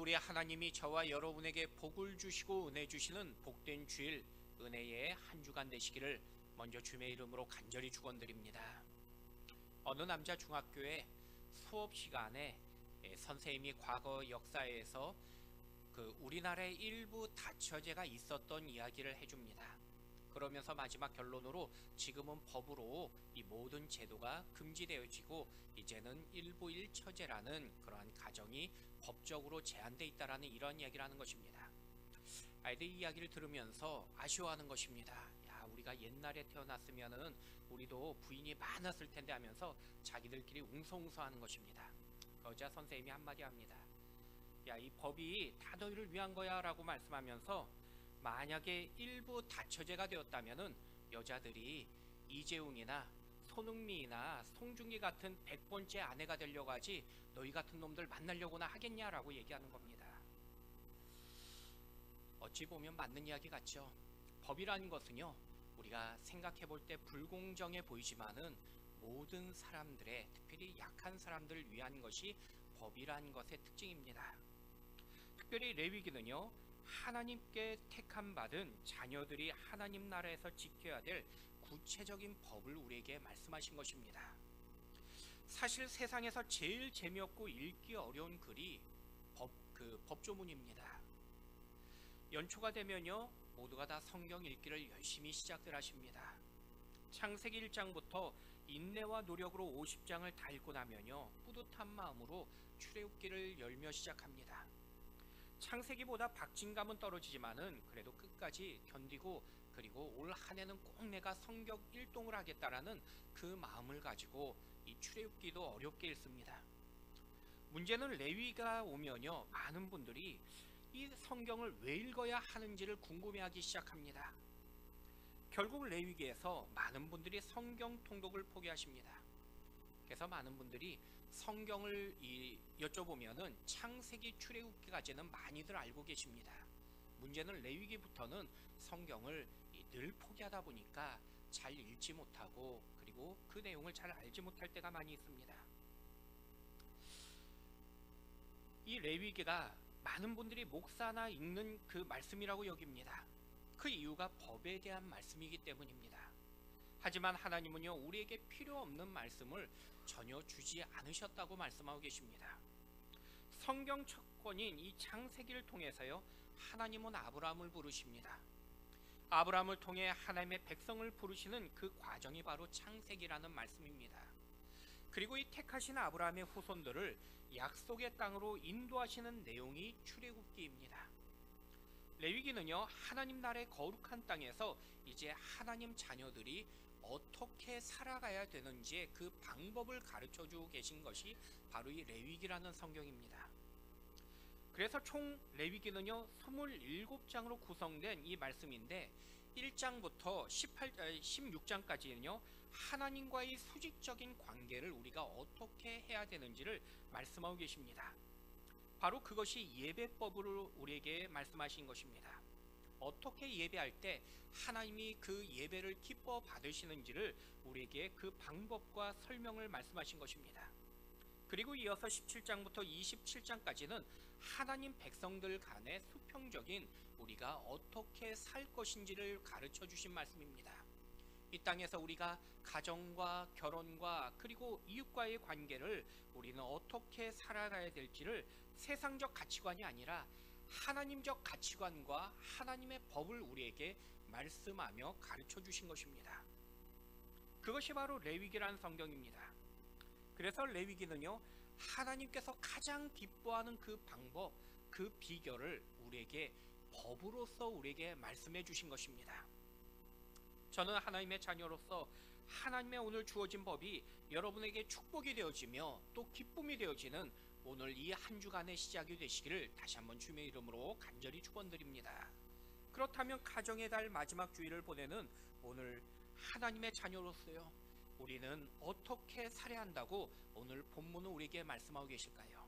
우리 하나님이 저와 여러분에게 복을 주시고 은혜 주시는 복된 주일 은혜의 한 주간 되시기를 먼저 주님의 이름으로 간절히 축원드립니다. 어느 남자 중학교에 수업 시간에 선생님이 과거 역사에서 우리나라의 일부 다처제가 있었던 이야기를 해줍니다. 그러면서 마지막 결론으로 지금은 법으로 이 모든 제도가 금지되어지고 이제는 일부 일처제라는 그러한 가정이 법적으로 제한되어 있다라는 이런 이야기를 하는 것입니다. 아이들이 이 이야기를 들으면서 아쉬워하는 것입니다. 야, 우리가 옛날에 태어났으면은 우리도 부인이 많았을 텐데 하면서 자기들끼리 웅성웅성하는 것입니다. 그러자 선생님이 한마디 합니다. 야, 이 법이 다 너희를 위한 거야 라고 말씀하면서 만약에 일부 다처제가 되었다면은 여자들이 이재웅이나 손흥민이나 송중기 같은 100번째 아내가 되려고 하지 너희 같은 놈들 만나려고나 하겠냐라고 얘기하는 겁니다. 어찌 보면 맞는 이야기 같죠. 법이라는 것은요, 우리가 생각해 볼 때 불공정해 보이지만은 모든 사람들의, 특별히 약한 사람들을 위한 것이 법이라는 것의 특징입니다. 특별히 레위기는요, 하나님께 택함 받은 자녀들이 하나님 나라에서 지켜야 될 구체적인 법을 우리에게 말씀하신 것입니다. 사실 세상에서 제일 재미없고 읽기 어려운 글이 법조문입니다. 연초가 되면요, 모두가 다 성경 읽기를 열심히 시작들 하십니다. 창세기 1장부터 인내와 노력으로 50장을 다 읽고 나면요, 뿌듯한 마음으로 출애굽기를 열며 시작합니다. 창세기보다 박진감은 떨어지지만은 그래도 끝까지 견디고, 그리고 올 한 해는 꼭 내가 성경 1동을 하겠다라는 그 마음을 가지고 이 출애굽기도 어렵게 읽습니다. 문제는 레위기가 오면요, 많은 분들이 이 성경을 왜 읽어야 하는지를 궁금해하기 시작합니다. 결국 레위기에서 많은 분들이 성경 통독을 포기하십니다. 그래서 많은 분들이 성경을 여쭤보면은 창세기 출애굽기까지는 많이들 알고 계십니다. 문제는 레위기부터는 성경을 늘 포기하다 보니까 잘 읽지 못하고, 그리고 그 내용을 잘 알지 못할 때가 많이 있습니다. 이 레위기가 많은 분들이 목사나 읽는 그 말씀이라고 여깁니다. 그 이유가 법에 대한 말씀이기 때문입니다. 하지만 하나님은요, 우리에게 필요 없는 말씀을 전혀 주지 않으셨다고 말씀하고 계십니다. 성경 첫 권인 이 창세기를 통해서요, 하나님은 아브라함을 부르십니다. 아브라함을 통해 하나님의 백성을 부르시는 그 과정이 바로 창세기라는 말씀입니다. 그리고 이 택하신 아브라함의 후손들을 약속의 땅으로 인도하시는 내용이 출애굽기입니다. 레위기는요, 하나님 나라의 거룩한 땅에서 이제 하나님 자녀들이 어떻게 살아가야 되는지의 그 방법을 가르쳐주고 계신 것이 바로 이 레위기라는 성경입니다. 그래서 총 레위기는요, 27장으로 구성된 이 말씀인데 1장부터 16장까지는요, 하나님과의 수직적인 관계를 우리가 어떻게 해야 되는지를 말씀하고 계십니다. 바로 그것이 예배법으로 우리에게 말씀하신 것입니다. 어떻게 예배할 때 하나님이 그 예배를 기뻐 받으시는지를 우리에게 그 방법과 설명을 말씀하신 것입니다. 그리고 이어서 17장부터 27장까지는 하나님 백성들 간의 수평적인 우리가 어떻게 살 것인지를 가르쳐 주신 말씀입니다. 이 땅에서 우리가 가정과 결혼과 그리고 이웃과의 관계를 우리는 어떻게 살아가야 될지를 세상적 가치관이 아니라 하나님적 가치관과 하나님의 법을 우리에게 말씀하며 가르쳐 주신 것입니다. 그것이 바로 레위기라는 성경입니다. 그래서 레위기는요, 하나님께서 가장 기뻐하는 그 방법, 그 비결을 우리에게 법으로서 우리에게 말씀해 주신 것입니다. 저는 하나님의 자녀로서 하나님의 오늘 주어진 법이 여러분에게 축복이 되어지며 또 기쁨이 되어지는 오늘 이 한 주간의 시작이 되시기를 다시 한번 주님의 이름으로 간절히 축원드립니다. 그렇다면 가정의 달 마지막 주일을 보내는 오늘 하나님의 자녀로서요, 우리는 어떻게 살아야 한다고 오늘 본문은 우리에게 말씀하고 계실까요?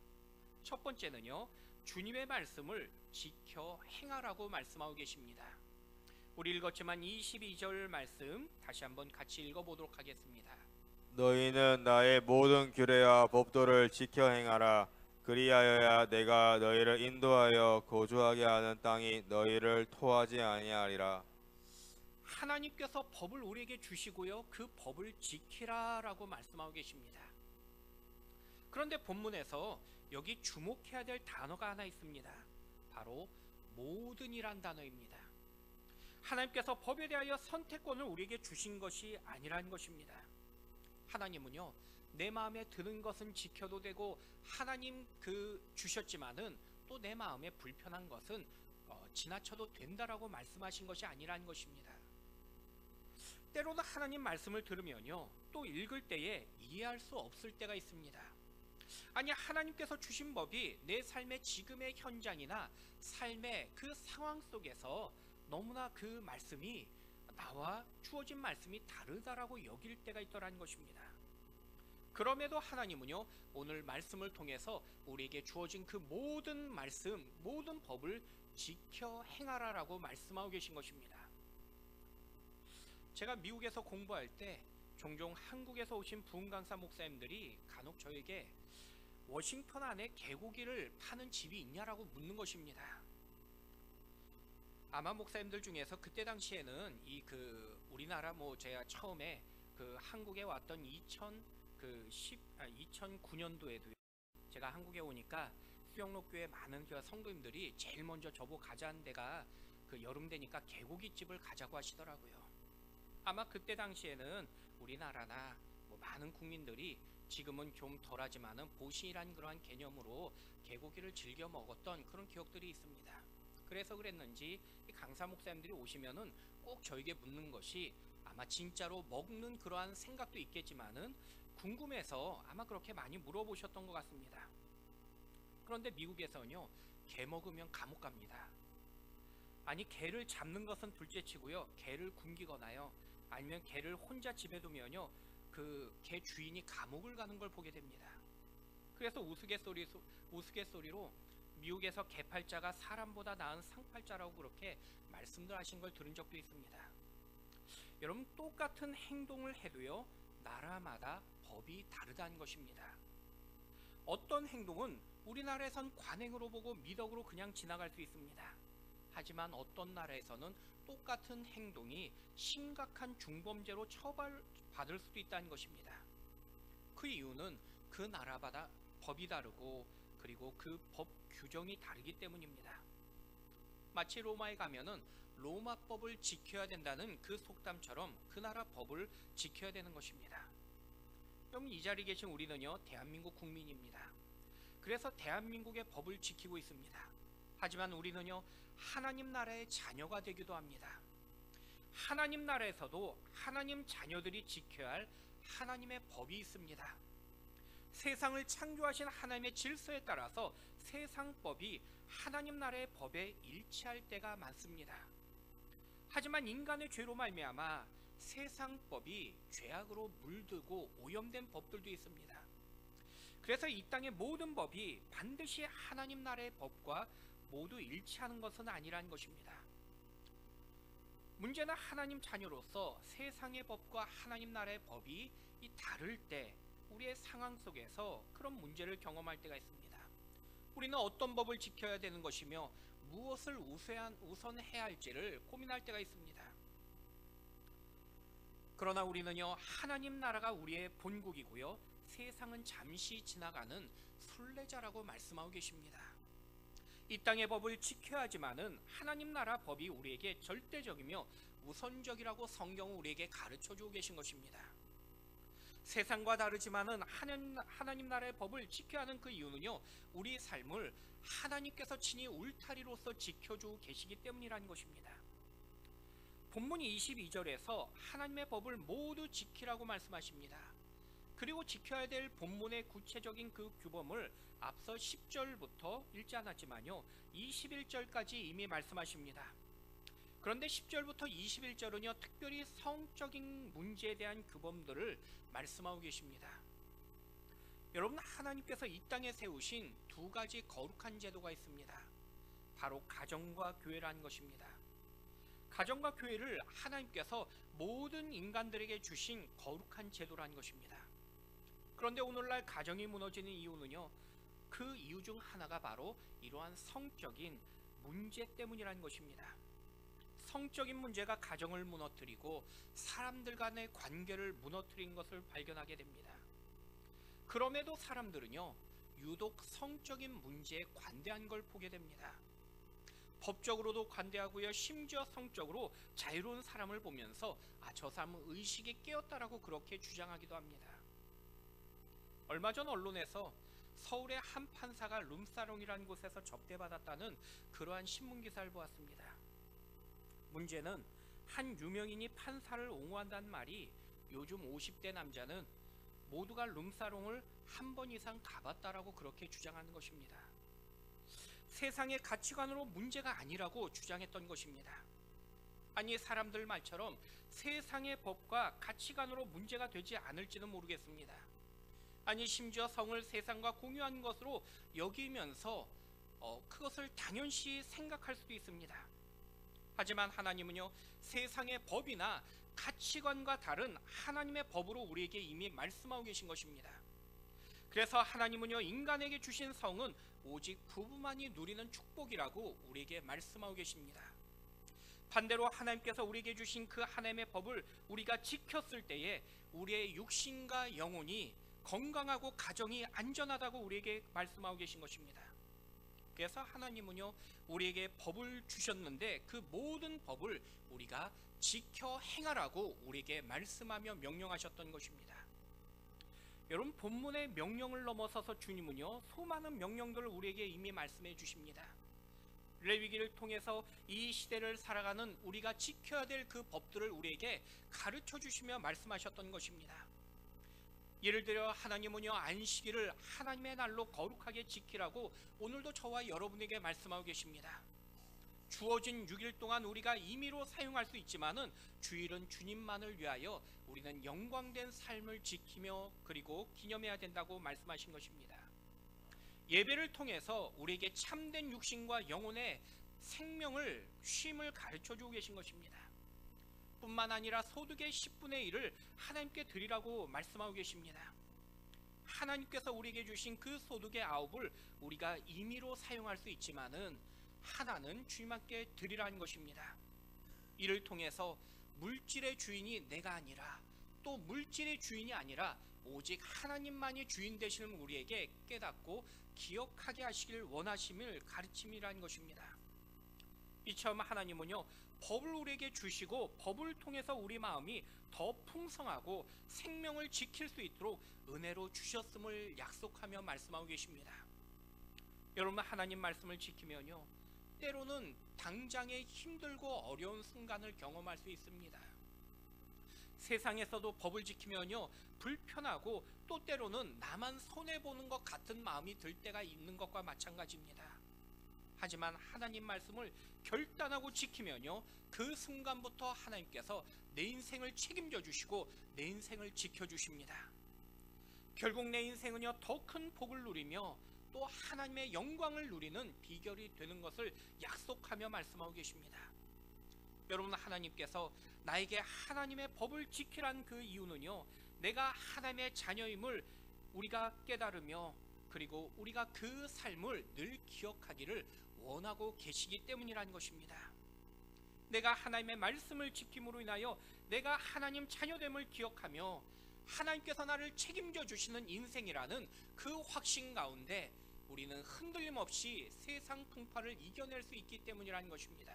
첫 번째는요, 주님의 말씀을 지켜 행하라고 말씀하고 계십니다. 우리 읽었지만 22절 말씀 다시 한번 같이 읽어보도록 하겠습니다. 너희는 나의 모든 규례와 법도를 지켜 행하라. 그리하여야 내가 너희를 인도하여 거주하게 하는 땅이 너희를 토하지 아니하리라. 하나님께서 법을 우리에게 주시고요, 그 법을 지키라라고 말씀하고 계십니다. 그런데 본문에서 여기 주목해야 될 단어가 하나 있습니다. 바로 모든이란 단어입니다. 하나님께서 법에 대하여 선택권을 우리에게 주신 것이 아니라는 것입니다. 하나님은요, 내 마음에 드는 것은 지켜도 되고 하나님 주셨지만은 또 내 마음에 불편한 것은 지나쳐도 된다라고 말씀하신 것이 아니라는 것입니다. 때로는 하나님 말씀을 들으면요, 또 읽을 때에 이해할 수 없을 때가 있습니다. 아니, 하나님께서 주신 법이 내 삶의 지금의 현장이나 삶의 그 상황 속에서 너무나 그 말씀이 나와 주어진 말씀이 다르다라고 여길 때가 있더라는 것입니다. 그럼에도 하나님은요, 오늘 말씀을 통해서 우리에게 주어진 그 모든 말씀, 모든 법을 지켜 행하라라고 말씀하고 계신 것입니다. 제가 미국에서 공부할 때 종종 한국에서 오신 부흥 강사 목사님들이 간혹 저에게 워싱턴 안에 개고기를 파는 집이 있냐라고 묻는 것입니다. 아마 목사님들 중에서 그때 당시에는 우리나라 제가 처음에 한국에 왔던 2009년도에도 제가 한국에 오니까 수영록교회 많은 성도님들이 제일 먼저 저보고 가자는 데가 여름 되니까 개고기집을 가자고 하시더라고요. 아마 그때 당시에는 우리나라나 많은 국민들이 지금은 좀 덜하지만은 보신이라는 그러한 개념으로 개고기를 즐겨 먹었던 그런 기억들이 있습니다. 그래서 그랬는지 강사 목사님들이 오시면은 꼭 저에게 묻는 것이 아마 진짜로 먹는 그러한 생각도 있겠지만은 궁금해서 아마 그렇게 많이 물어보셨던 것 같습니다. 그런데 미국에서는요, 개 먹으면 감옥 갑니다. 아니, 개를 잡는 것은 둘째치고요, 개를 굶기거나요, 아니면 개를 혼자 집에 두면요, 그 개 주인이 감옥을 가는 걸 보게 됩니다. 그래서 우스갯소리로 미국에서 개팔자가 사람보다 나은 상팔자라고 그렇게 말씀들 하신 걸 들은 적도 있습니다. 여러분, 똑같은 행동을 해도요, 나라마다 법이 다르다는 것입니다. 어떤 행동은 우리나라에선 관행으로 보고 미덕으로 그냥 지나갈 수 있습니다. 하지만 어떤 나라에서는 똑같은 행동이 심각한 중범죄로 처벌받을 수도 있다는 것입니다. 그 이유는 그 나라마다 법이 다르고 그리고 그 법 규정이 다르기 때문입니다. 마치 로마에 가면은 로마법을 지켜야 된다는 그 속담처럼 그 나라 법을 지켜야 되는 것입니다. 여러분, 이 자리에 계신 우리는요, 대한민국 국민입니다. 그래서 대한민국의 법을 지키고 있습니다. 하지만 우리는요, 하나님 나라의 자녀가 되기도 합니다. 하나님 나라에서도 하나님 자녀들이 지켜야 할 하나님의 법이 있습니다. 세상을 창조하신 하나님의 질서에 따라서 세상 법이 하나님 나라의 법에 일치할 때가 많습니다. 하지만 인간의 죄로 말미암아 세상 법이 죄악으로 물들고 오염된 법들도 있습니다. 그래서 이 땅의 모든 법이 반드시 하나님 나라의 법과 모두 일치하는 것은 아니라는 것입니다. 문제는 하나님 자녀로서 세상의 법과 하나님 나라의 법이 다를 때 우리의 상황 속에서 그런 문제를 경험할 때가 있습니다. 우리는 어떤 법을 지켜야 되는 것이며 무엇을 우선해야 할지를 고민할 때가 있습니다. 그러나 우리는요, 하나님 나라가 우리의 본국이고요, 세상은 잠시 지나가는 순례자라고 말씀하고 계십니다. 이 땅의 법을 지켜야 하지만은 하나님 나라 법이 우리에게 절대적이며 우선적이라고 성경은 우리에게 가르쳐주고 계신 것입니다. 세상과 다르지만은 하나님 나라의 법을 지켜야 하는 그 이유는요, 우리 삶을 하나님께서 친히 울타리로서 지켜주고 계시기 때문이라는 것입니다. 본문 22절에서 하나님의 법을 모두 지키라고 말씀하십니다. 그리고 지켜야 될 본문의 구체적인 그 규범을 앞서 10절부터 읽지 않았지만요, 21절까지 이미 말씀하십니다. 그런데 10절부터 21절은요, 특별히 성적인 문제에 대한 규범들을 말씀하고 계십니다. 여러분, 하나님께서 이 땅에 세우신 두 가지 거룩한 제도가 있습니다. 바로 가정과 교회라는 것입니다. 가정과 교회를 하나님께서 모든 인간들에게 주신 거룩한 제도라는 것입니다. 그런데 오늘날 가정이 무너지는 이유는요, 그 이유 중 하나가 바로 이러한 성적인 문제 때문이라는 것입니다. 성적인 문제가 가정을 무너뜨리고 사람들 간의 관계를 무너뜨린 것을 발견하게 됩니다. 그럼에도 사람들은요, 유독 성적인 문제에 관대한 걸 보게 됩니다. 법적으로도 관대하고요, 심지어 성적으로 자유로운 사람을 보면서 저 사람은 의식이 깨었다라고 그렇게 주장하기도 합니다. 얼마 전 언론에서 서울의 한 판사가 룸사롱이라는 곳에서 접대받았다는 그러한 신문기사를 보았습니다. 문제는 한 유명인이 판사를 옹호한다는 말이 요즘 50대 남자는 모두가 룸사롱을 한 번 이상 가봤다라고 그렇게 주장하는 것입니다. 세상의 가치관으로 문제가 아니라고 주장했던 것입니다. 아니, 사람들 말처럼 세상의 법과 가치관으로 문제가 되지 않을지는 모르겠습니다. 아니, 심지어 성을 세상과 공유한 것으로 여기면서 그것을 당연시 생각할 수도 있습니다. 하지만 하나님은요, 세상의 법이나 가치관과 다른 하나님의 법으로 우리에게 이미 말씀하고 계신 것입니다. 그래서 하나님은요, 인간에게 주신 성은 오직 부부만이 누리는 축복이라고 우리에게 말씀하고 계십니다. 반대로 하나님께서 우리에게 주신 그 하나님의 법을 우리가 지켰을 때에 우리의 육신과 영혼이 건강하고 가정이 안전하다고 우리에게 말씀하고 계신 것입니다. 그래서 하나님은요, 우리에게 법을 주셨는데 그 모든 법을 우리가 지켜 행하라고 우리에게 말씀하며 명령하셨던 것입니다. 여러분, 본문의 명령을 넘어서서 주님은요, 수많은 명령들을 우리에게 이미 말씀해 주십니다. 레위기를 통해서 이 시대를 살아가는 우리가 지켜야 될 그 법들을 우리에게 가르쳐 주시며 말씀하셨던 것입니다. 예를 들어 하나님은요, 안식일을 하나님의 날로 거룩하게 지키라고 오늘도 저와 여러분에게 말씀하고 계십니다. 주어진 6일 동안 우리가 임의로 사용할 수 있지만은 주일은 주님만을 위하여 우리는 영광된 삶을 지키며 그리고 기념해야 된다고 말씀하신 것입니다. 예배를 통해서 우리에게 참된 육신과 영혼의 생명을 쉼을 가르쳐 주고 계신 것입니다. 뿐만 아니라 소득의 10분의 1을 하나님께 드리라고 말씀하고 계십니다. 하나님께서 우리에게 주신 그 소득의 9을 우리가 임의로 사용할 수 있지만은 하나는 주님께 드리라는 것입니다. 이를 통해서 물질의 주인이 내가 아니라, 또 물질의 주인이 아니라 오직 하나님만이 주인 되시는 우리에게 깨닫고 기억하게 하시길 원하심을 가르침이라는 것입니다. 이처럼 하나님은요, 법을 우리에게 주시고 법을 통해서 우리 마음이 더 풍성하고 생명을 지킬 수 있도록 은혜로 주셨음을 약속하며 말씀하고 계십니다. 여러분, 하나님 말씀을 지키면요, 때로는 당장에 힘들고 어려운 순간을 경험할 수 있습니다. 세상에서도 법을 지키면요, 불편하고 또 때로는 나만 손해보는 것 같은 마음이 들 때가 있는 것과 마찬가지입니다. 하지만 하나님 말씀을 결단하고 지키면요, 그 순간부터 하나님께서 내 인생을 책임져 주시고 내 인생을 지켜주십니다. 결국 내 인생은요, 더 큰 복을 누리며 또 하나님의 영광을 누리는 비결이 되는 것을 약속하며 말씀하고 계십니다. 여러분, 하나님께서 나에게 하나님의 법을 지키라는 그 이유는요, 내가 하나님의 자녀임을 우리가 깨달으며 그리고 우리가 그 삶을 늘 기억하기를 원하고 계시기 때문이라는 것입니다. 내가 하나님의 말씀을 지킴으로 인하여 내가 하나님 자녀됨을 기억하며 하나님께서 나를 책임져 주시는 인생이라는 그 확신 가운데 우리는 흔들림 없이 세상 풍파를 이겨낼 수 있기 때문이라는 것입니다.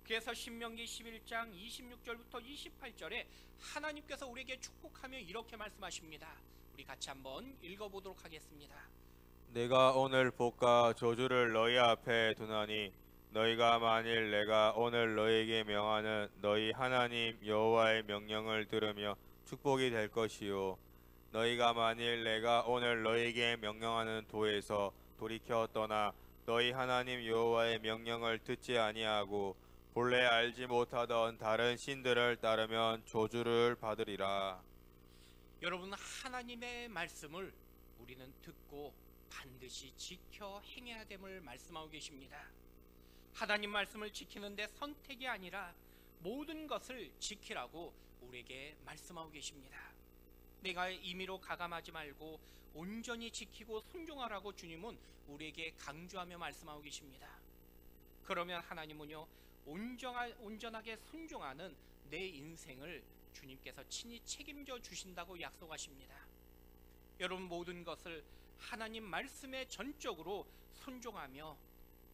그래서 신명기 11장 26절부터 28절에 하나님께서 우리에게 축복하며 이렇게 말씀하십니다. 우리 같이 한번 읽어보도록 하겠습니다. 내가 오늘 복과 저주를 너희 앞에 두나니 너희가 만일 내가 오늘 너희에게 명하는 너희 하나님 여호와의 명령을 들으며 축복이 될 것이요, 너희가 만일 내가 오늘 너희에게 명령하는 도에서 돌이켜 떠나 너희 하나님 여호와의 명령을 듣지 아니하고 본래 알지 못하던 다른 신들을 따르면 저주를 받으리라. 여러분, 하나님의 말씀을 우리는 듣고 반드시 지켜 행해야 됨을 말씀하고 계십니다. 하나님 말씀을 지키는데 선택이 아니라 모든 것을 지키라고 우리에게 말씀하고 계십니다. 내가 임의로 가감하지 말고 온전히 지키고 순종하라고 주님은 우리에게 강조하며 말씀하고 계십니다. 그러면 하나님은요, 온전하게 순종하는 내 인생을 주님께서 친히 책임져 주신다고 약속하십니다. 여러분, 모든 것을 하나님 말씀에 전적으로 순종하며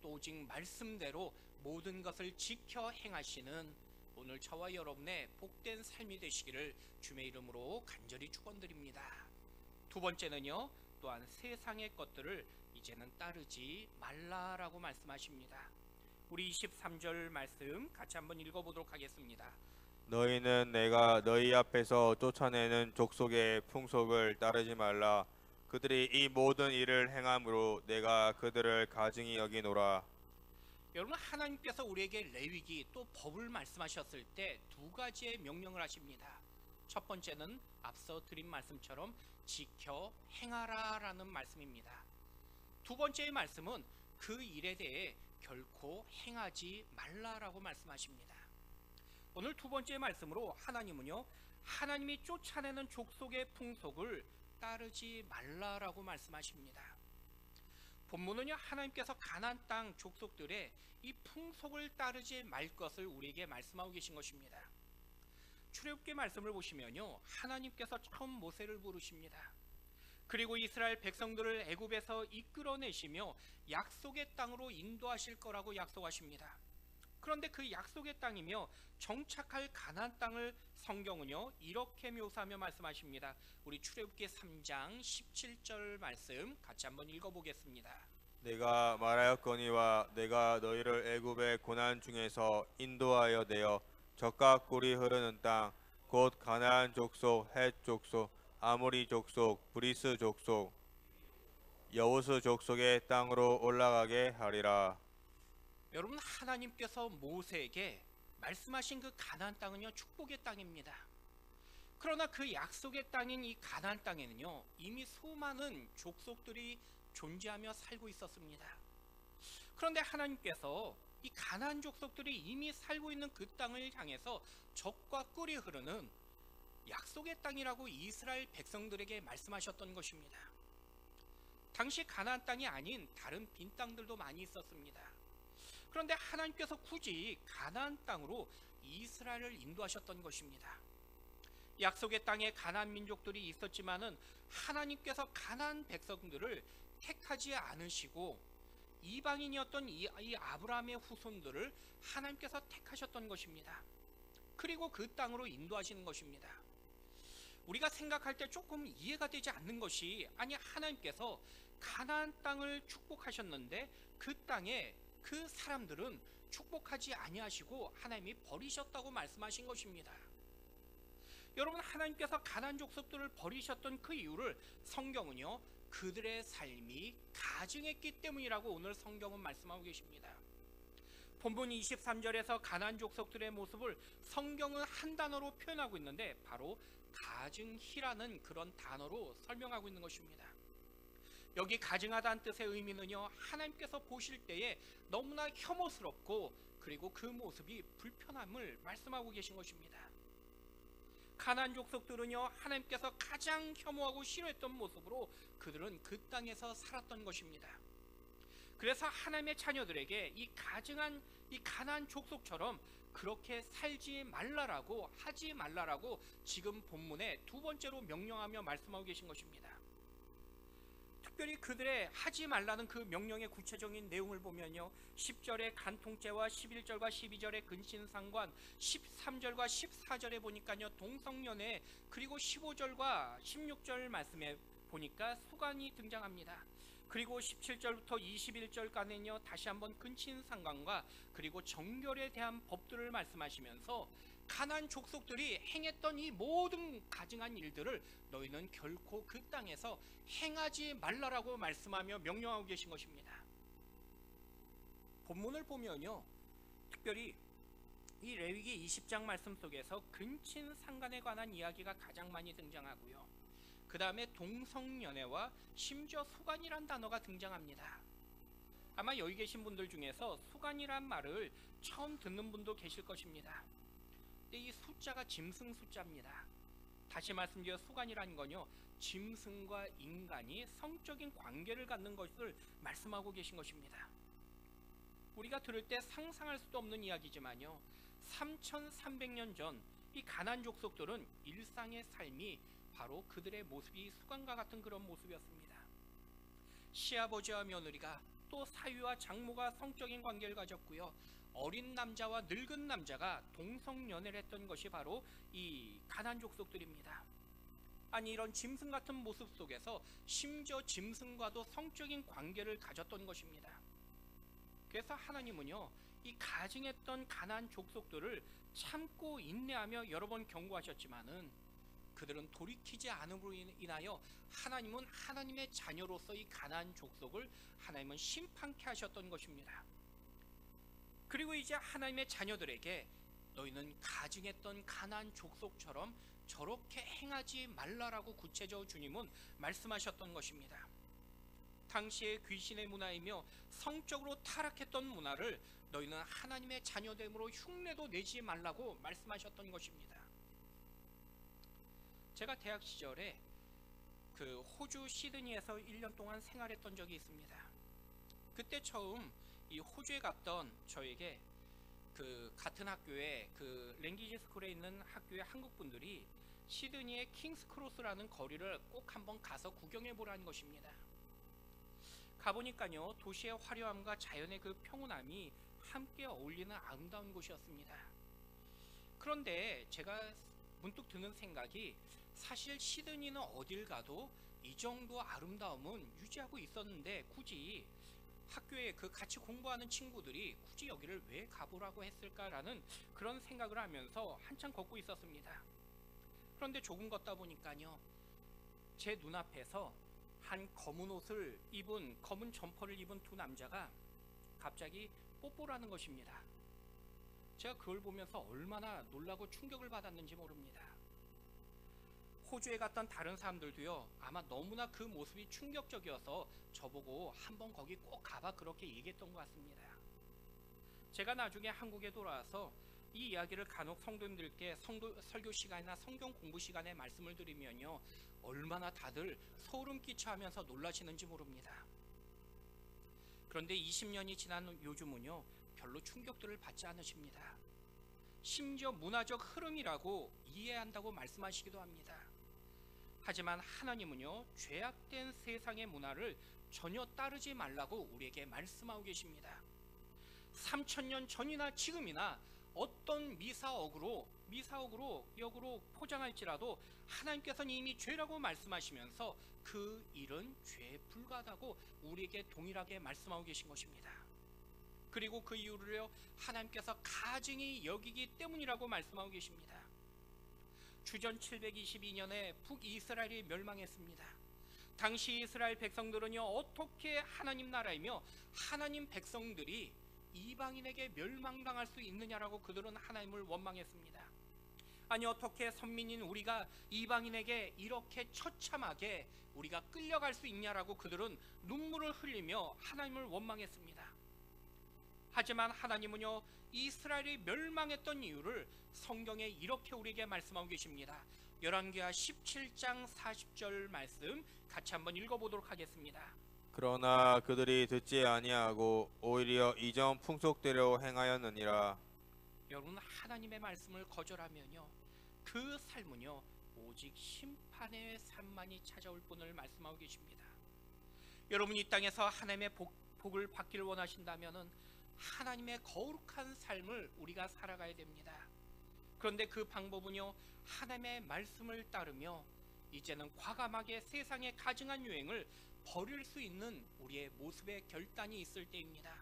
또 오직 말씀대로 모든 것을 지켜 행하시는 오늘 저와 여러분의 복된 삶이 되시기를 주의 이름으로 간절히 축원드립니다. 두 번째는요, 또한 세상의 것들을 이제는 따르지 말라라고 말씀하십니다. 우리 23절 말씀 같이 한번 읽어보도록 하겠습니다. 너희는 내가 너희 앞에서 쫓아내는 족속의 풍속을 따르지 말라. 그들이 이 모든 일을 행함으로 내가 그들을 가증히 여기노라. 여러분, 하나님께서 우리에게 레위기 또 법을 말씀하셨을 때 두 가지의 명령을 하십니다. 첫 번째는 앞서 드린 말씀처럼 지켜 행하라 라는 말씀입니다. 두 번째의 말씀은 그 일에 대해 결코 행하지 말라라고 말씀하십니다. 오늘 두 번째 말씀으로 하나님은요, 하나님이 쫓아내는 족속의 풍속을 따르지 말라라고 말씀하십니다. 본문은요, 하나님께서 가나안 땅 족속들의 이 풍속을 따르지 말 것을 우리에게 말씀하고 계신 것입니다. 출애굽기 말씀을 보시면요, 하나님께서 처음 모세를 부르십니다. 그리고 이스라엘 백성들을 애굽에서 이끌어내시며 약속의 땅으로 인도하실 거라고 약속하십니다. 그런데 그 약속의 땅이며 정착할 가나안 땅을 성경은요, 이렇게 묘사하며 말씀하십니다. 우리 출애굽기 3장 17절 말씀 같이 한번 읽어보겠습니다. 내가 말하였거니와 내가 너희를 애굽의 고난 중에서 인도하여 내어 적과 꿀이 흐르는 땅 곧 가나안 족속, 헷 족속, 아모리 족속, 브리스 족속, 여호수 족속의 땅으로 올라가게 하리라. 여러분, 하나님께서 모세에게 말씀하신 그 가나안 땅은요, 축복의 땅입니다. 그러나 그 약속의 땅인 이 가나안 땅에는요, 이미 수많은 족속들이 존재하며 살고 있었습니다. 그런데 하나님께서 이 가나안 족속들이 이미 살고 있는 그 땅을 향해서 적과 꿀이 흐르는 약속의 땅이라고 이스라엘 백성들에게 말씀하셨던 것입니다. 당시 가나안 땅이 아닌 다른 빈 땅들도 많이 있었습니다. 그런데 하나님께서 굳이 가나안 땅으로 이스라엘을 인도하셨던 것입니다. 약속의 땅에 가나안 민족들이 있었지만은 하나님께서 가나안 백성들을 택하지 않으시고 이방인이었던 이 아브라함의 후손들을 하나님께서 택하셨던 것입니다. 그리고 그 땅으로 인도하시는 것입니다. 우리가 생각할 때 조금 이해가 되지 않는 것이, 아니, 하나님께서 가나안 땅을 축복하셨는데 그 땅에 그 사람들은 축복하지 아니하시고 하나님이 버리셨다고 말씀하신 것입니다. 여러분, 하나님께서 가나안 족속들을 버리셨던 그 이유를 성경은요, 그들의 삶이 가증했기 때문이라고 오늘 성경은 말씀하고 계십니다. 본문 23절에서 가나안 족속들의 모습을 성경은 한 단어로 표현하고 있는데 바로 가증히라는 그런 단어로 설명하고 있는 것입니다. 여기 가증하다는 뜻의 의미는요, 하나님께서 보실 때에 너무나 혐오스럽고 그리고 그 모습이 불편함을 말씀하고 계신 것입니다. 가나안 족속들은요, 하나님께서 가장 혐오하고 싫어했던 모습으로 그들은 그 땅에서 살았던 것입니다. 그래서 하나님의 자녀들에게 이 가증한 이 가나안 족속처럼 그렇게 살지 말라라고, 하지 말라라고 지금 본문에 두 번째로 명령하며 말씀하고 계신 것입니다. 특별히 그들의 하지 말라는 그 명령의 구체적인 내용을 보면요, 10절의 간통죄와 11절과 12절의 근신상관, 13절과 14절에 보니까요 동성연애, 그리고 15절과 16절 말씀에 보니까 수간이 등장합니다. 그리고 17절부터 21절까지는요 다시 한번 근친상간과 그리고 정결에 대한 법들을 말씀하시면서 가나안 족속들이 행했던 이 모든 가증한 일들을 너희는 결코 그 땅에서 행하지 말라라고 말씀하며 명령하고 계신 것입니다. 본문을 보면요, 특별히 이 레위기 20장 말씀 속에서 근친상간에 관한 이야기가 가장 많이 등장하고요, 그 다음에 동성연애와 심지어 수간이란 단어가 등장합니다. 아마 여기 계신 분들 중에서 수간이란 말을 처음 듣는 분도 계실 것입니다. 근데 이 숫자가 짐승 숫자입니다. 다시 말씀드려 수간이라는 건요, 짐승과 인간이 성적인 관계를 갖는 것을 말씀하고 계신 것입니다. 우리가 들을 때 상상할 수도 없는 이야기지만요, 3300년 전 이 가나안 족속들은 일상의 삶이 바로 그들의 모습이 수간과 같은 그런 모습이었습니다. 시아버지와 며느리가, 또 사위와 장모가 성적인 관계를 가졌고요, 어린 남자와 늙은 남자가 동성연애를 했던 것이 바로 이 가나안 족속들입니다. 아니, 이런 짐승 같은 모습 속에서 심지어 짐승과도 성적인 관계를 가졌던 것입니다. 그래서 하나님은요, 이 가증했던 가나안 족속들을 참고 인내하며 여러 번 경고하셨지만은 그들은 돌이키지 않음으로 인하여 하나님은 하나님의 자녀로서 이 가나안 족속을 하나님은 심판케 하셨던 것입니다. 그리고 이제 하나님의 자녀들에게 너희는 가증했던 가나안 족속처럼 저렇게 행하지 말라라고 구체적으로 주님은 말씀하셨던 것입니다. 당시의 귀신의 문화이며 성적으로 타락했던 문화를 너희는 하나님의 자녀됨으로 흉내도 내지 말라고 말씀하셨던 것입니다. 제가 대학 시절에 그 호주 시드니에서 1년 동안 생활했던 적이 있습니다. 그때 처음 이 호주에 갔던 저에게 그 같은 학교에 그 랭귀지 스쿨에 있는 학교의 한국 분들이 시드니의 킹스 크로스라는 거리를 꼭 한번 가서 구경해 보라는 것입니다. 가보니까요, 도시의 화려함과 자연의 그 평온함이 함께 어울리는 아름다운 곳이었습니다. 그런데 제가 문득 드는 생각이, 사실 시드니는 어딜 가도 이 정도 아름다움은 유지하고 있었는데 굳이 학교에 그 같이 공부하는 친구들이 굳이 여기를 왜 가보라고 했을까라는 그런 생각을 하면서 한참 걷고 있었습니다. 그런데 조금 걷다 보니까요, 제 눈앞에서 한 검은 옷을 입은, 검은 점퍼를 입은 두 남자가 갑자기 뽀뽀를 하는 것입니다. 제가 그걸 보면서 얼마나 놀라고 충격을 받았는지 모릅니다. 호주에 갔던 다른 사람들도요, 아마 너무나 그 모습이 충격적이어서 저보고 한번 거기 꼭 가봐 그렇게 얘기했던 것 같습니다. 제가 나중에 한국에 돌아와서 이 이야기를 간혹 성도님들께 설교 시간이나 성경 공부 시간에 말씀을 드리면요, 얼마나 다들 소름 끼쳐 하면서 놀라시는지 모릅니다. 그런데 20년이 지난 요즘은요, 별로 충격들을 받지 않으십니다. 심지어 문화적 흐름이라고 이해한다고 말씀하시기도 합니다. 하지만 하나님은요, 죄악된 세상의 문화를 전혀 따르지 말라고 우리에게 말씀하고 계십니다. 3000년 전이나 지금이나 어떤 미사역으로 포장할지라도 하나님께서는 이미 죄라고 말씀하시면서 그 일은 죄에 불과하다고 우리에게 동일하게 말씀하고 계신 것입니다. 그리고 그 이유를요, 하나님께서 가증히 여기기 때문이라고 말씀하고 계십니다. 주전 722년에 북이스라엘이 멸망했습니다. 당시 이스라엘 백성들은요, 어떻게 하나님 나라이며 하나님 백성들이 이방인에게 멸망당할 수 있느냐라고 그들은 하나님을 원망했습니다. 아니, 어떻게 선민인 우리가 이방인에게 이렇게 처참하게 우리가 끌려갈 수 있냐라고 그들은 눈물을 흘리며 하나님을 원망했습니다. 하지만 하나님은요, 이스라엘이 멸망했던 이유를 성경에 이렇게 우리에게 말씀하고 계십니다. 열왕기하 17장 40절 말씀 같이 한번 읽어보도록 하겠습니다. 그러나 그들이 듣지 아니하고 오히려 이전 풍속대로 행하였느니라. 여러분, 하나님의 말씀을 거절하면요, 그 삶은요, 오직 심판의 삶만이 찾아올 뿐을 말씀하고 계십니다. 여러분, 이 땅에서 하나님의 복을 받기를 원하신다면은 하나님의 거룩한 삶을 우리가 살아가야 됩니다. 그런데 그 방법은요, 하나님의 말씀을 따르며 이제는 과감하게 세상의 가증한 유행을 버릴 수 있는 우리의 모습의 결단이 있을 때입니다.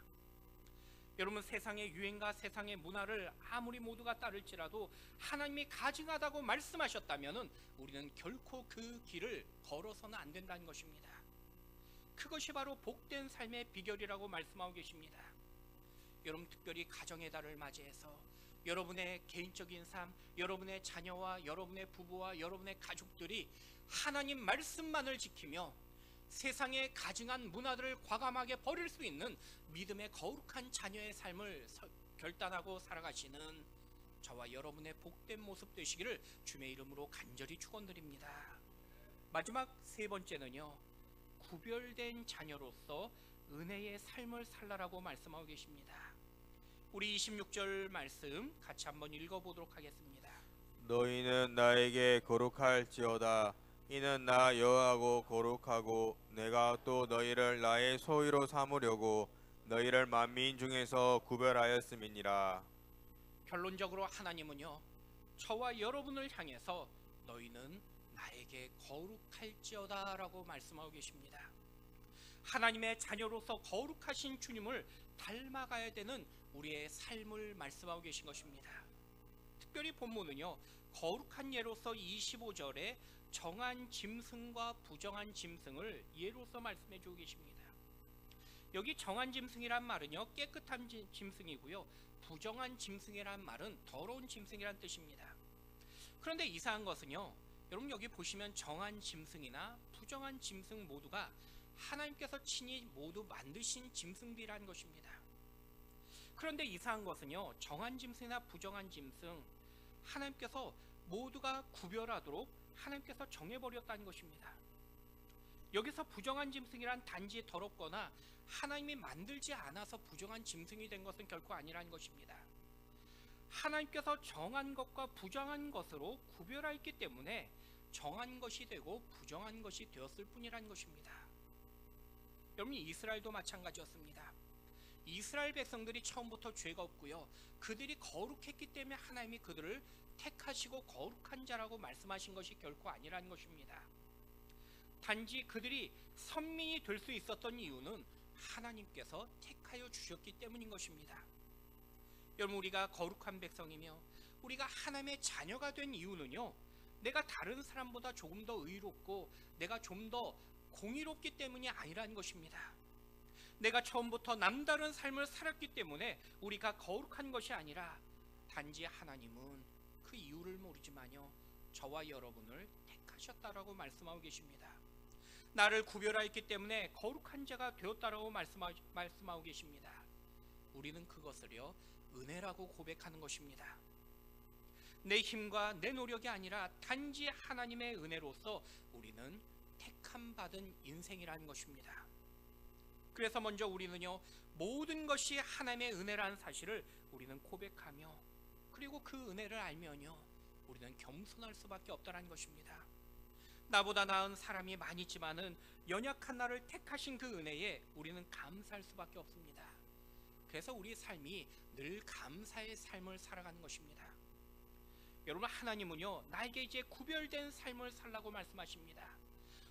여러분, 세상의 유행과 세상의 문화를 아무리 모두가 따를지라도 하나님이 가증하다고 말씀하셨다면 우리는 결코 그 길을 걸어서는 안 된다는 것입니다. 그것이 바로 복된 삶의 비결이라고 말씀하고 계십니다. 여러분, 특별히 가정의 달을 맞이해서 여러분의 개인적인 삶, 여러분의 자녀와 여러분의 부부와 여러분의 가족들이 하나님 말씀만을 지키며 세상의 가증한 문화들을 과감하게 버릴 수 있는 믿음의 거룩한 자녀의 삶을 결단하고 살아가시는 저와 여러분의 복된 모습 되시기를 주님의 이름으로 간절히 축원드립니다. 마지막 세 번째는요, 구별된 자녀로서 은혜의 삶을 살라라고 말씀하고 계십니다. 우리 26절 말씀 같이 한번 읽어보도록 하겠습니다. 너희는 나에게 거룩할지어다. 이는 나 여호와고 거룩하고 내가 또 너희를 나의 소유로 삼으려고 너희를 만민 중에서 구별하였음이니라. 결론적으로 하나님은요, 저와 여러분을 향해서 너희는 나에게 거룩할지어다 라고 말씀하고 계십니다. 하나님의 자녀로서 거룩하신 주님을 닮아가야 되는 우리의 삶을 말씀하고 계신 것입니다. 특별히 본문은요, 거룩한 예로서 25절에 정한 짐승과 부정한 짐승을 예로서 말씀해 주고 계십니다. 여기 정한 짐승이란 말은요, 깨끗한 짐승이고요, 부정한 짐승이란 말은 더러운 짐승이란 뜻입니다. 그런데 이상한 것은요, 여러분 여기 보시면 정한 짐승이나 부정한 짐승 모두가 하나님께서 친히 모두 만드신 짐승들이라는 것입니다. 그런데 이상한 것은요, 정한 짐승이나 부정한 짐승, 하나님께서 모두가 구별하도록 하나님께서 정해버렸다는 것입니다. 여기서 부정한 짐승이란 단지 더럽거나 하나님이 만들지 않아서 부정한 짐승이 된 것은 결코 아니라는 것입니다. 하나님께서 정한 것과 부정한 것으로 구별하였기 때문에 정한 것이 되고 부정한 것이 되었을 뿐이라는 것입니다. 여러분, 이스라엘도 마찬가지였습니다. 이스라엘 백성들이 처음부터 죄가 없고요, 그들이 거룩했기 때문에 하나님이 그들을 택하시고 거룩한 자라고 말씀하신 것이 결코 아니라는 것입니다. 단지 그들이 선민이 될 수 있었던 이유는 하나님께서 택하여 주셨기 때문인 것입니다. 여러분, 우리가 거룩한 백성이며 우리가 하나님의 자녀가 된 이유는요, 내가 다른 사람보다 조금 더 의롭고 내가 좀 더 공의롭기 때문이 아니라는 것입니다. 내가 처음부터 남다른 삶을 살았기 때문에 우리가 거룩한 것이 아니라 단지 하나님은 그 이유를 모르지만요, 저와 여러분을 택하셨다라고 말씀하고 계십니다. 나를 구별하였기 때문에 거룩한 자가 되었다라고 말씀하고 계십니다. 우리는 그것을요, 은혜라고 고백하는 것입니다. 내 힘과 내 노력이 아니라 단지 하나님의 은혜로서 우리는 택함 받은 인생이라는 것입니다. 그래서 먼저 우리는요, 모든 것이 하나님의 은혜라는 사실을 우리는 고백하며, 그리고 그 은혜를 알면요, 우리는 겸손할 수밖에 없다는 것입니다. 나보다 나은 사람이 많이 있지만은 연약한 나를 택하신 그 은혜에 우리는 감사할 수밖에 없습니다. 그래서 우리 삶이 늘 감사의 삶을 살아가는 것입니다. 여러분, 하나님은요, 나에게 이제 구별된 삶을 살라고 말씀하십니다.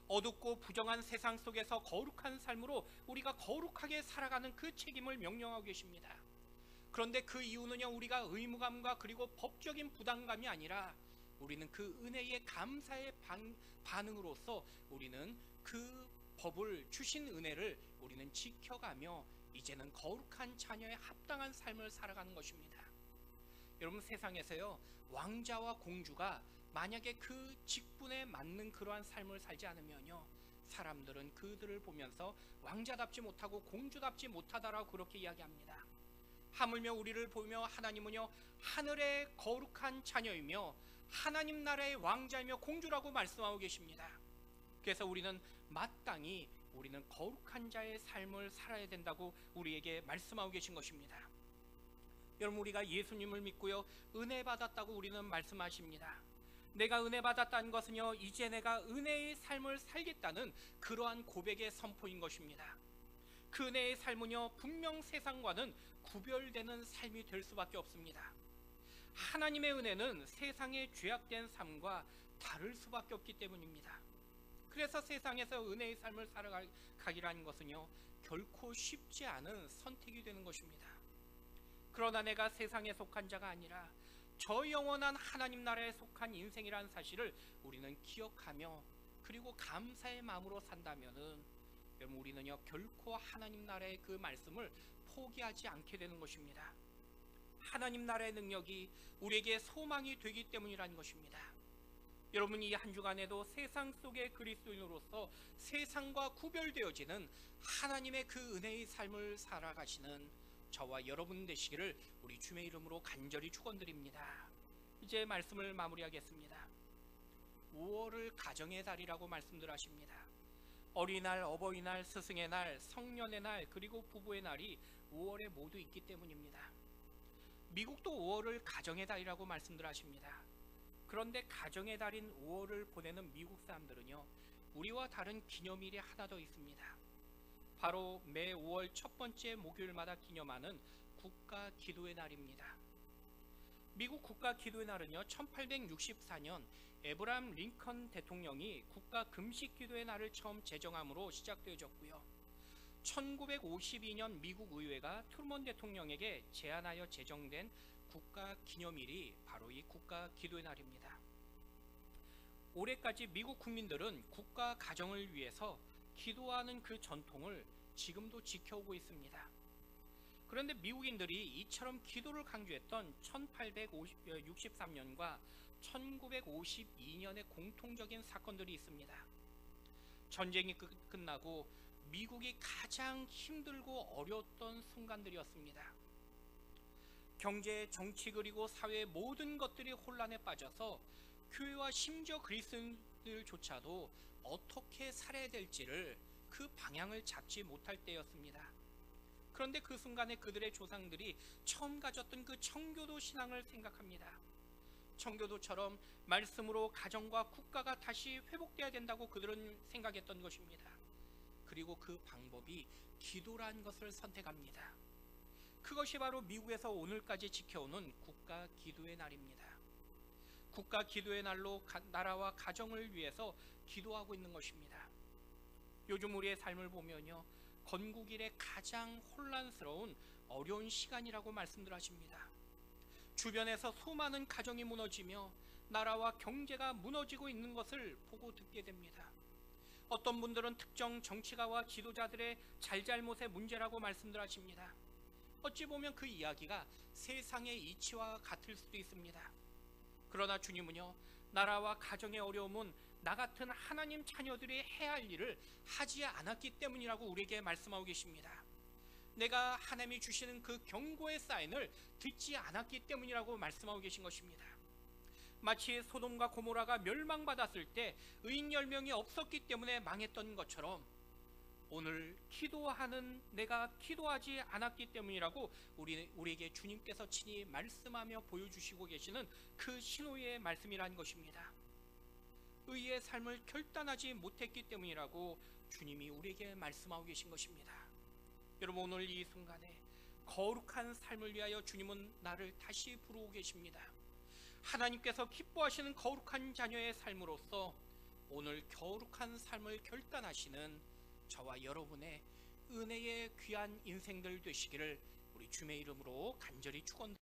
어둡고 부정한 세상 속에서 거룩한 삶으로 우리가 거룩하게 살아가는 그 책임을 명령하고 계십니다. 그런데 그 이유는요, 우리가 의무감과 그리고 법적인 부담감이 아니라 우리는 그 은혜의 감사의 반응으로서 우리는 그 법을 주신 은혜를 우리는 지켜가며 이제는 거룩한 자녀의 합당한 삶을 살아가는 것입니다. 여러분, 세상에서요, 왕자와 공주가 만약에 그 직분에 맞는 그러한 삶을 살지 않으면요, 사람들은 그들을 보면서 왕자답지 못하고 공주답지 못하다라고 그렇게 이야기합니다. 하물며 우리를 보며 하나님은요, 하늘의 거룩한 자녀이며 하나님 나라의 왕자이며 공주라고 말씀하고 계십니다. 그래서 우리는 마땅히 우리는 거룩한 자의 삶을 살아야 된다고 우리에게 말씀하고 계신 것입니다. 여러분, 우리가 예수님을 믿고요, 은혜 받았다고 우리는 말씀하십니다. 내가 은혜 받았다는 것은요, 이제 내가 은혜의 삶을 살겠다는 그러한 고백의 선포인 것입니다. 그 은혜의 삶은요, 분명 세상과는 구별되는 삶이 될 수밖에 없습니다. 하나님의 은혜는 세상의 죄악된 삶과 다를 수밖에 없기 때문입니다. 그래서 세상에서 은혜의 삶을 살아가기라는 것은요, 결코 쉽지 않은 선택이 되는 것입니다. 그러나 내가 세상에 속한 자가 아니라 저 영원한 하나님 나라에 속한 인생이라는 사실을 우리는 기억하며 그리고 감사의 마음으로 산다면은 여러분, 우리는요, 결코 하나님 나라의 그 말씀을 포기하지 않게 되는 것입니다. 하나님 나라의 능력이 우리에게 소망이 되기 때문이라는 것입니다. 여러분, 이 한 주간에도 세상 속의 그리스도인으로서 세상과 구별되어지는 하나님의 그 은혜의 삶을 살아가시는 저와 여러분 되시기를 우리 주의 이름으로 간절히 축원드립니다. 이제 말씀을 마무리하겠습니다. 5월을 가정의 달이라고 말씀들 하십니다. 어린이날, 어버이날, 스승의 날, 성년의 날, 그리고 부부의 날이 5월에 모두 있기 때문입니다. 미국도 5월을 가정의 달이라고 말씀들 하십니다. 그런데 가정의 달인 5월을 보내는 미국 사람들은요, 우리와 다른 기념일이 하나 더 있습니다. 바로 매 5월 첫 번째 목요일마다 기념하는 국가 기도의 날입니다. 미국 국가 기도의 날은요, 1864년 에브라함 링컨 대통령이 국가 금식 기도의 날을 처음 제정함으로 시작되어졌고요. 1952년 미국 의회가 트루먼 대통령에게 제안하여 제정된 국가 기념일이 바로 이 국가 기도의 날입니다. 올해까지 미국 국민들은 국가 가정을 위해서 기도하는 그 전통을 지금도 지켜오고 있습니다. 그런데 미국인들이 이처럼 기도를 강조했던 1863년과 1952년의 공통적인 사건들이 있습니다. 전쟁이 끝나고 미국이 가장 힘들고 어려웠던 순간들이었습니다. 경제, 정치 그리고 사회의 모든 것들이 혼란에 빠져서 교회와 심지어 그리스도인들조차도 어떻게 살아야 될지를 그 방향을 잡지 못할 때였습니다. 그런데 그 순간에 그들의 조상들이 처음 가졌던 그 청교도 신앙을 생각합니다. 청교도처럼 말씀으로 가정과 국가가 다시 회복돼야 된다고 그들은 생각했던 것입니다. 그리고 그 방법이 기도라는 것을 선택합니다. 그것이 바로 미국에서 오늘까지 지켜오는 국가 기도의 날입니다. 국가 기도의 날로 나라와 가정을 위해서 기도하고 있는 것입니다. 요즘 우리의 삶을 보면요, 건국일의 가장 혼란스러운 어려운 시간이라고 말씀들 하십니다. 주변에서 수많은 가정이 무너지며 나라와 경제가 무너지고 있는 것을 보고 듣게 됩니다. 어떤 분들은 특정 정치가와 지도자들의 잘잘못의 문제라고 말씀들 하십니다. 어찌 보면 그 이야기가 세상의 이치와 같을 수도 있습니다. 그러나 주님은요, 나라와 가정의 어려움은 나 같은 하나님 자녀들이 해야 할 일을 하지 않았기 때문이라고 우리에게 말씀하고 계십니다. 내가 하나님이 주시는 그 경고의 사인을 듣지 않았기 때문이라고 말씀하고 계신 것입니다. 마치 소돔과 고모라가 멸망받았을 때 의인 10명이 없었기 때문에 망했던 것처럼 오늘 기도하는 내가 기도하지 않았기 때문이라고 우리에게 주님께서 친히 말씀하며 보여주시고 계시는 그 신호의 말씀이라는 것입니다. 의의 삶을 결단하지 못했기 때문이라고 주님이 우리에게 말씀하고 계신 것입니다. 여러분, 오늘 이 순간에 거룩한 삶을 위하여 주님은 나를 다시 부르고 계십니다. 하나님께서 기뻐하시는 거룩한 자녀의 삶으로서 오늘 거룩한 삶을 결단하시는 저와 여러분의 은혜의 귀한 인생들 되시기를 우리 주님의 이름으로 간절히 축원드립니다.